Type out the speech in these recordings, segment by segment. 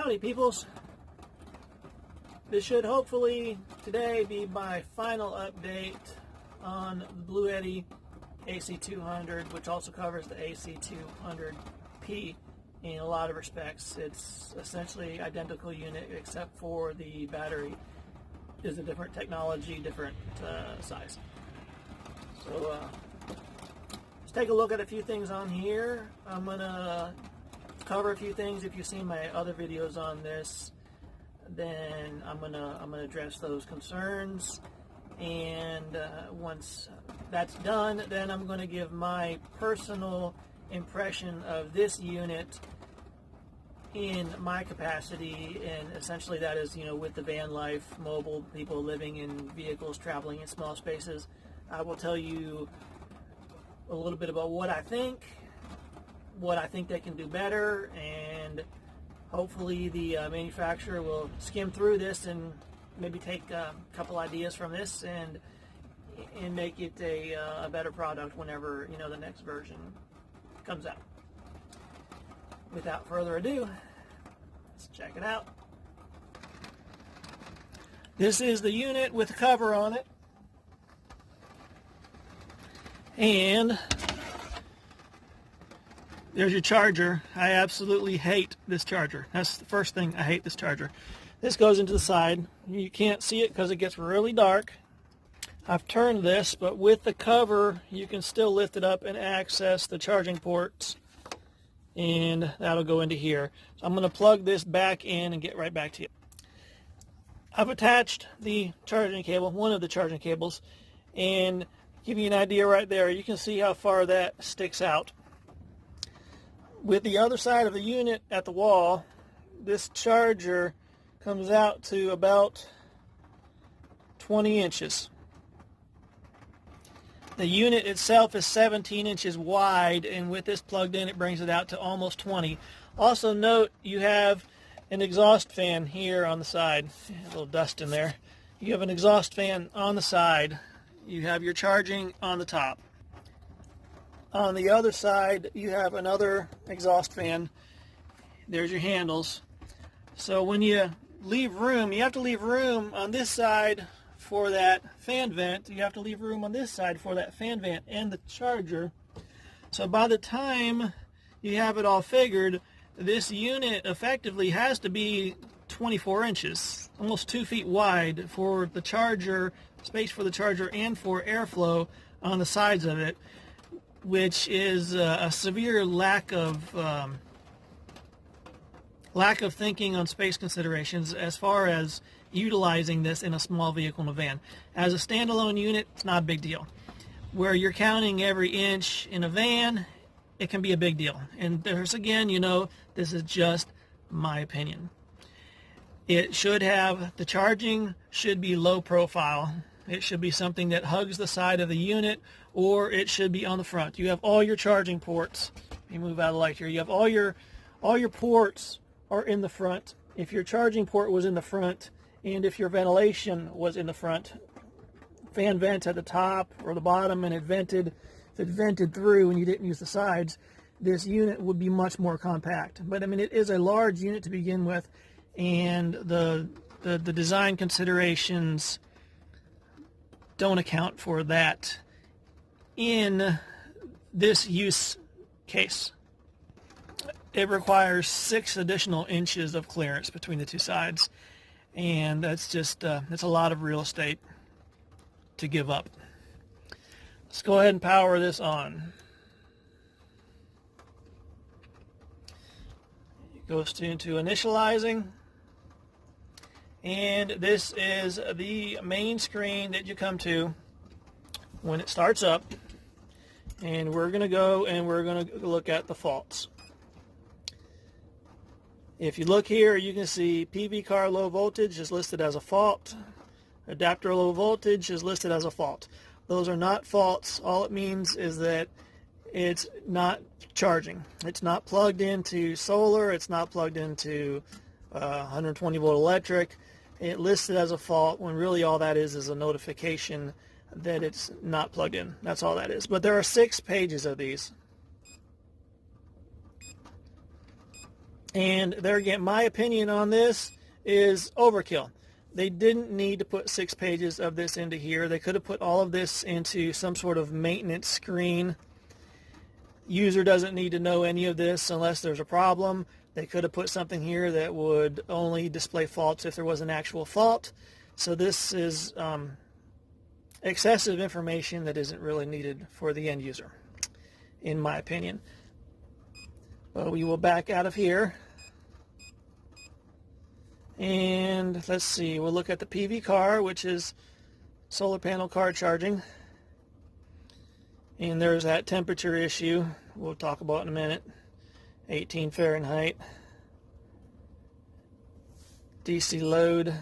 Howdy peoples. This should hopefully today be my final update on the Bluetti AC200, which also covers the AC200P in a lot of respects. It's essentially identical unit except for the battery is a different technology, different size. So let's take a look at a few things on here. I'm gonna cover a few things. If you've seen my other videos on this, then I'm gonna address those concerns, and once that's done, then I'm gonna give my personal impression of this unit in my capacity, and essentially that is, with the van life, mobile people living in vehicles, traveling in small spaces. I will tell you a little bit about what I think they can do better, and hopefully the manufacturer will skim through this and maybe take a couple ideas from this and make it a better product whenever the next version comes out. Without further ado, let's check it out. This is the unit with the cover on it, and there's your charger. I absolutely hate this charger. That's the first thing. I hate this charger. This goes into the side. You can't see it because it gets really dark. I've turned this, but with the cover, you can still lift it up and access the charging ports, and that'll go into here. So I'm going to plug this back in and get right back to you. I've attached the charging cable, one of the charging cables, and give you an idea right there. You can see how far that sticks out. With the other side of the unit at the wall, this charger comes out to about 20 inches. The unit itself is 17 inches wide, and with this plugged in, it brings it out to almost 20. Also note, you have an exhaust fan here on the side. A little dust in there. You have an exhaust fan on the side. You have your charging on the top. On the other side, you have another exhaust fan. There's your handles. So when you leave room, you have to leave room on this side for that fan vent. You have to leave room on this side for that fan vent and the charger. So by the time you have it all figured, this unit effectively has to be 24 inches, almost 2 feet wide for the charger, space for the charger and for airflow on the sides of it, which is a severe lack of thinking on space considerations as far as utilizing this in a small vehicle in a van. As a standalone unit, it's not a big deal. Where you're counting every inch in a van, it can be a big deal. And there's, again, this is just my opinion. It should have, the charging should be low profile. It should be something that hugs the side of the unit, or it should be on the front. You have all your charging ports. Let me move out of the light here. You have all your ports are in the front. If your charging port was in the front, and if your ventilation was in the front, fan vents at the top or the bottom, and if it vented through and you didn't use the sides, this unit would be much more compact. But I mean, it is a large unit to begin with, and the design considerations don't account for that in this use case. It requires 6 additional inches of clearance between the two sides, and that's just it's a lot of real estate to give up. Let's go ahead and power this on. It goes into initializing, and this is the main screen that you come to when it starts up, and we're going to go and we're going to look at the faults. If you look here, you can see PV car low voltage is listed as a fault. Adapter low voltage is listed as a fault. Those are not faults. All it means is that it's not charging. It's not plugged into solar. It's not plugged into 120 volt electric. It listed as a fault when really all that is a notification that it's not plugged in. That's all that is. But there are 6 pages of these. And there again, my opinion on this is overkill. They didn't need to put 6 pages of this into here. They could have put all of this into some sort of maintenance screen. User doesn't need to know any of this unless there's a problem. They could have put something here that would only display faults if there was an actual fault. So this is excessive information that isn't really needed for the end user, in my opinion. But we will back out of here. And let's see, we'll look at the PV car, which is solar panel car charging. And there's that temperature issue we'll talk about in a minute. 18 Fahrenheit. DC load,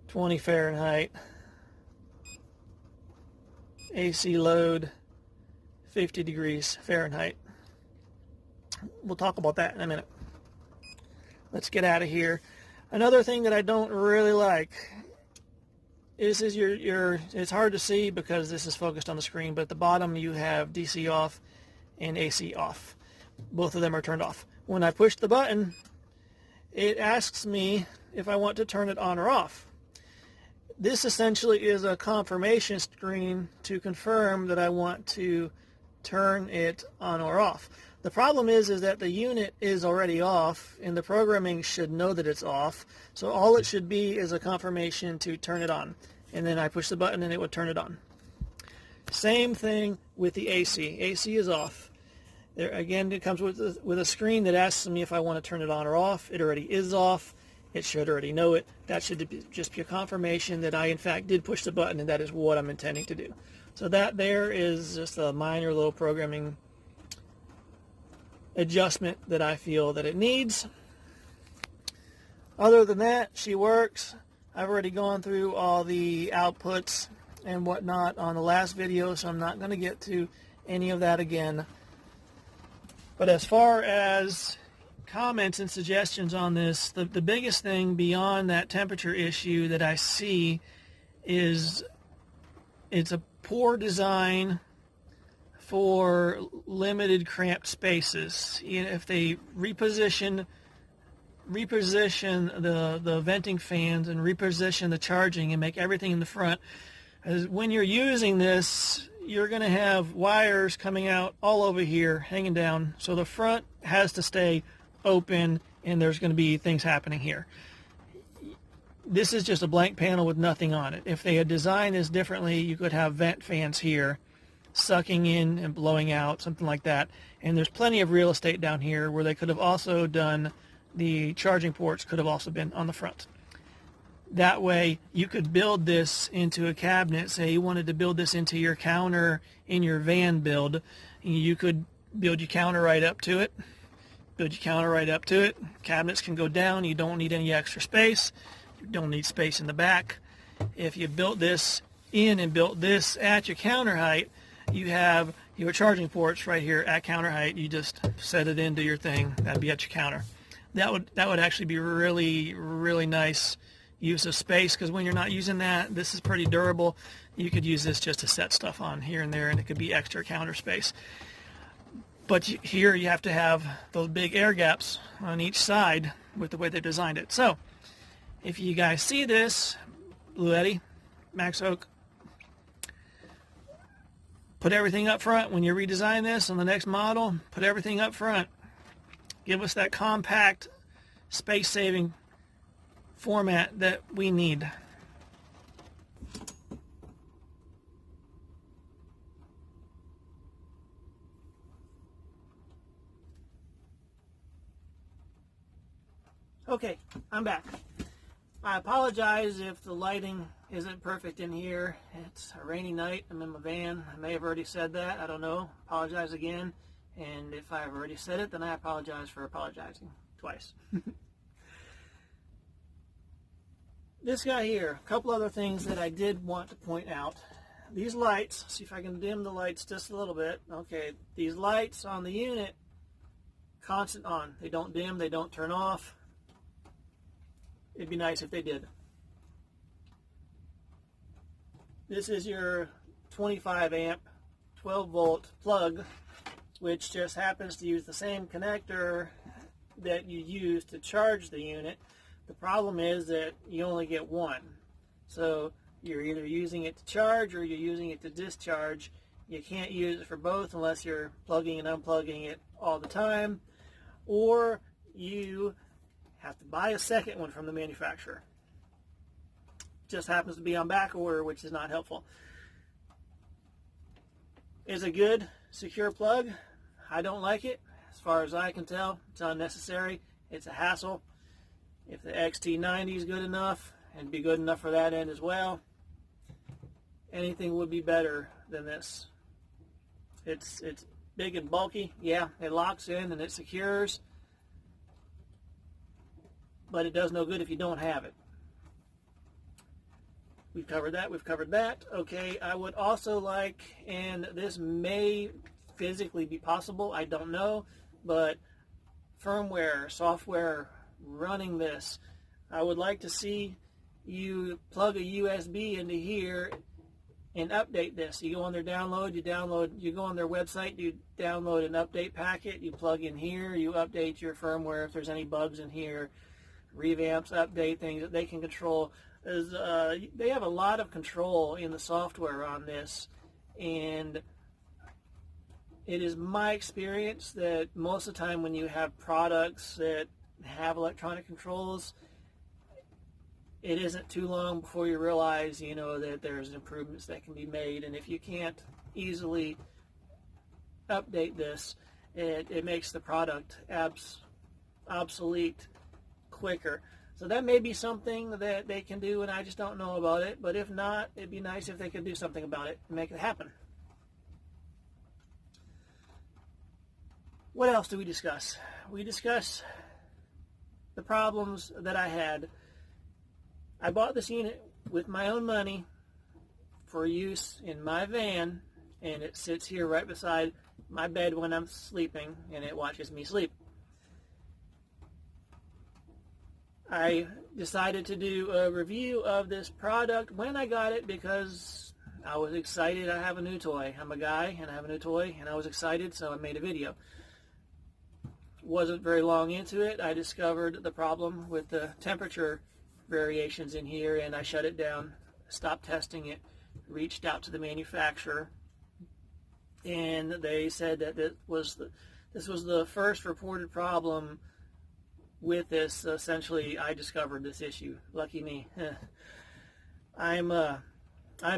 20 Fahrenheit. AC load, 50 degrees Fahrenheit. We'll talk about that in a minute. Let's get out of here. Another thing that I don't really like is it's hard to see because this is focused on the screen, but at the bottom you have DC off and AC off. Both of them are turned off. When I push the button, it asks me if I want to turn it on or off. This essentially is a confirmation screen to confirm that I want to turn it on or off. The problem is that the unit is already off and the programming should know that it's off. So all it should be is a confirmation to turn it on. And then I push the button and it would turn it on. Same thing with the AC. AC is off. There again, it comes with a screen that asks me if I want to turn it on or off. It already is off. It should already know it. That should just be a confirmation that I in fact did push the button and that is what I'm intending to do. So that there is just a minor little programming adjustment that I feel that it needs. Other than that, she works. I've already gone through all the outputs and whatnot on the last video, so I'm not going to get to any of that again. But as far as comments and suggestions on this, the biggest thing beyond that temperature issue that I see is it's a poor design for limited cramped spaces. If they reposition the venting fans and reposition the charging and make everything in the front, as when you're using this, you're going to have wires coming out all over here, hanging down. So the front has to stay open, and there's going to be things happening here. This is just a blank panel with nothing on it. If they had designed this differently, you could have vent fans here sucking in and blowing out, something like that. And there's plenty of real estate down here where they could have also done the charging ports, could have also been on the front. That way you could build this into a cabinet. Say you wanted to build this into your counter in your van build, you could build your counter right up to it. Cabinets can go down. You don't need any extra space. You don't need space in the back. If you built this in and built this at your counter height, you have your charging ports right here at counter height. You just set it into your thing. That'd be at your counter. That would actually be really, really nice use of space, because when you're not using that, this is pretty durable. You could use this just to set stuff on here and there, and it could be extra counter space. But here you have to have those big air gaps on each side with the way they designed it. So if you guys see this, Bluetti, Max Oak, put everything up front. When you redesign this on the next model, put everything up front. Give us that compact, space-saving format that we need. Okay, I'm back. I apologize if the lighting isn't perfect in here. It's a rainy night. I'm in my van. I may have already said that. I don't know. Apologize again. And if I've already said it, then I apologize for apologizing twice. This guy here, a couple other things that I did want to point out. These lights, see if I can dim the lights just a little bit. Okay, these lights on the unit, constant on. They don't dim, they don't turn off. It'd be nice if they did. This is your 25 amp, 12 volt plug which just happens to use the same connector that you use to charge the unit. The problem is that you only get one. So you're either using it to charge or you're using it to discharge. You can't use it for both unless you're plugging and unplugging it all the time, or you have to buy a second one from the manufacturer. Just happens to be on back order, which is not helpful. Is a good, secure plug. I don't like it. As far as I can tell, it's unnecessary. It's a hassle. If the XT90 is good enough, and be good enough for that end as well, anything would be better than this. It's big and bulky. Yeah, it locks in and it secures, but it does no good if you don't have it. We've covered that. We've covered that. Okay, I would also like, and this may physically be possible, I don't know, but firmware, software running this, I would like to see you plug a USB into here and update this. You go on there, you go on their website, you download an update packet, you plug in here, you update your firmware if there's any bugs in here, revamps, update things that they can control. They have a lot of control in the software on this, and it is my experience that most of the time when you have products that have electronic controls, it isn't too long before you realize, that there's improvements that can be made, and if you can't easily update this, it makes the product obsolete quicker. So that may be something that they can do, and I just don't know about it. But if not, it'd be nice if they could do something about it and make it happen. What else do we discuss? We discuss the problems that I had. I bought this unit with my own money for use in my van, and it sits here right beside my bed when I'm sleeping, and it watches me sleep. I decided to do a review of this product when I got it because I was excited. I have a new toy. I'm a guy and I have a new toy, and I was excited, so I made a video. Wasn't very long into it, I discovered the problem with the temperature variations in here, and I shut it down, stopped testing it, reached out to the manufacturer, and they said that this was the first reported problem with this. Essentially, I discovered this issue. Lucky me. I'm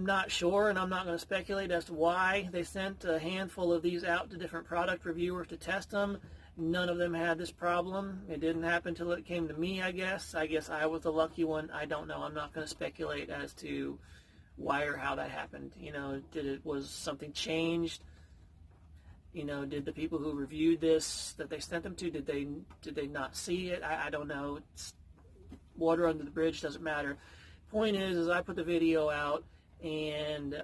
not sure, and I'm not going to speculate as to why they sent a handful of these out to different product reviewers to test them. None of them had this problem. It didn't happen until it came to me, I guess. I guess I was the lucky one. I don't know. I'm not going to speculate as to why or how that happened. Was something changed? Did the people who reviewed this that they sent them to, did they not see it? I don't know. It's water under the bridge, doesn't matter. Point is I put the video out, and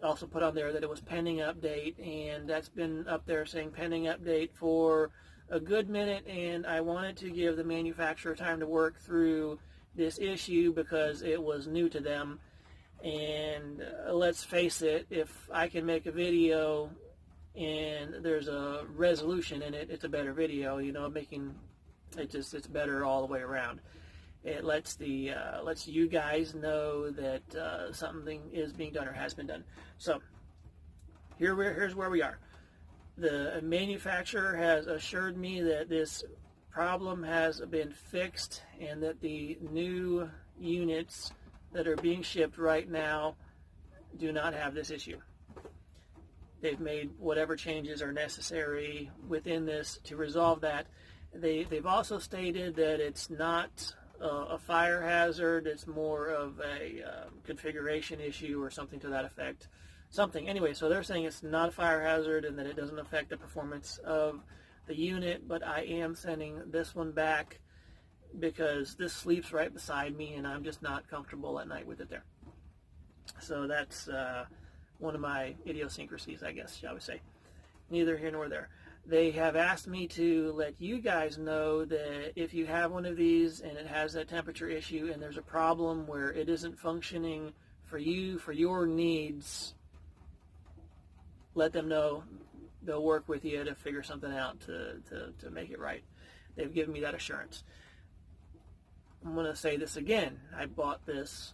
also put on there that it was pending update, and that's been up there saying pending update for a good minute, and I wanted to give the manufacturer time to work through this issue because it was new to them. And let's face it, if I can make a video and there's a resolution in it, it's a better video. It's better all the way around. It lets you guys know that something is being done or has been done. So here's where we are. The manufacturer has assured me that this problem has been fixed and that the new units that are being shipped right now do not have this issue. They've made whatever changes are necessary within this to resolve that. They've also stated that it's not a fire hazard. It's more of a configuration issue or something to that effect. Anyway, so they're saying it's not a fire hazard and that it doesn't affect the performance of the unit, but I am sending this one back because this sleeps right beside me and I'm just not comfortable at night with it there. So that's one of my idiosyncrasies, I guess, shall we say. Neither here nor there. They have asked me to let you guys know that if you have one of these and it has that temperature issue and there's a problem where it isn't functioning for you, for your needs, let them know they'll work with you to figure something out to make it right. They've given me that assurance. I'm going to say this again. I bought this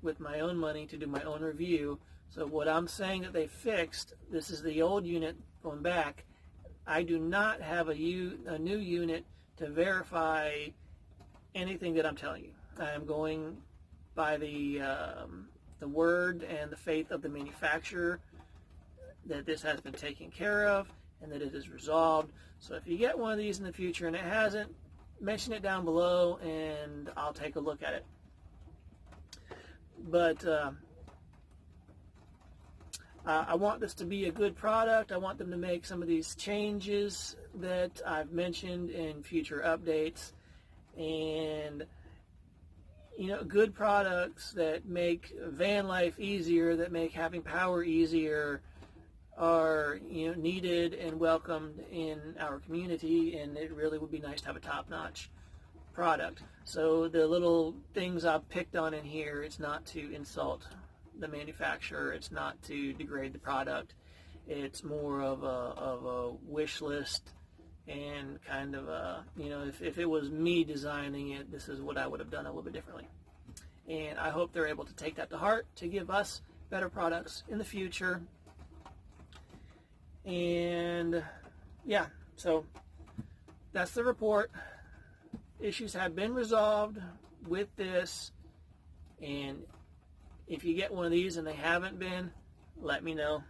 with my own money to do my own review. So what I'm saying that they fixed, this is the old unit going back. I do not have a new unit to verify anything that I'm telling you. I am going by the word and the faith of the manufacturer that this has been taken care of and that it is resolved. So if you get one of these in the future and it hasn't, mention it down below and I'll take a look at it. But I want this to be a good product. I want them to make some of these changes that I've mentioned in future updates, and good products that make van life easier, that make having power easier, are needed and welcomed in our community, and it really would be nice to have a top-notch product. So the little things I've picked on in here, it's not to insult the manufacturer, it's not to degrade the product, it's more of a wish list, and kind of if it was me designing it, this is what I would have done a little bit differently. And I hope they're able to take that to heart to give us better products in the future. And yeah, so that's the report. Issues have been resolved with this, and if you get one of these and they haven't been, let me know.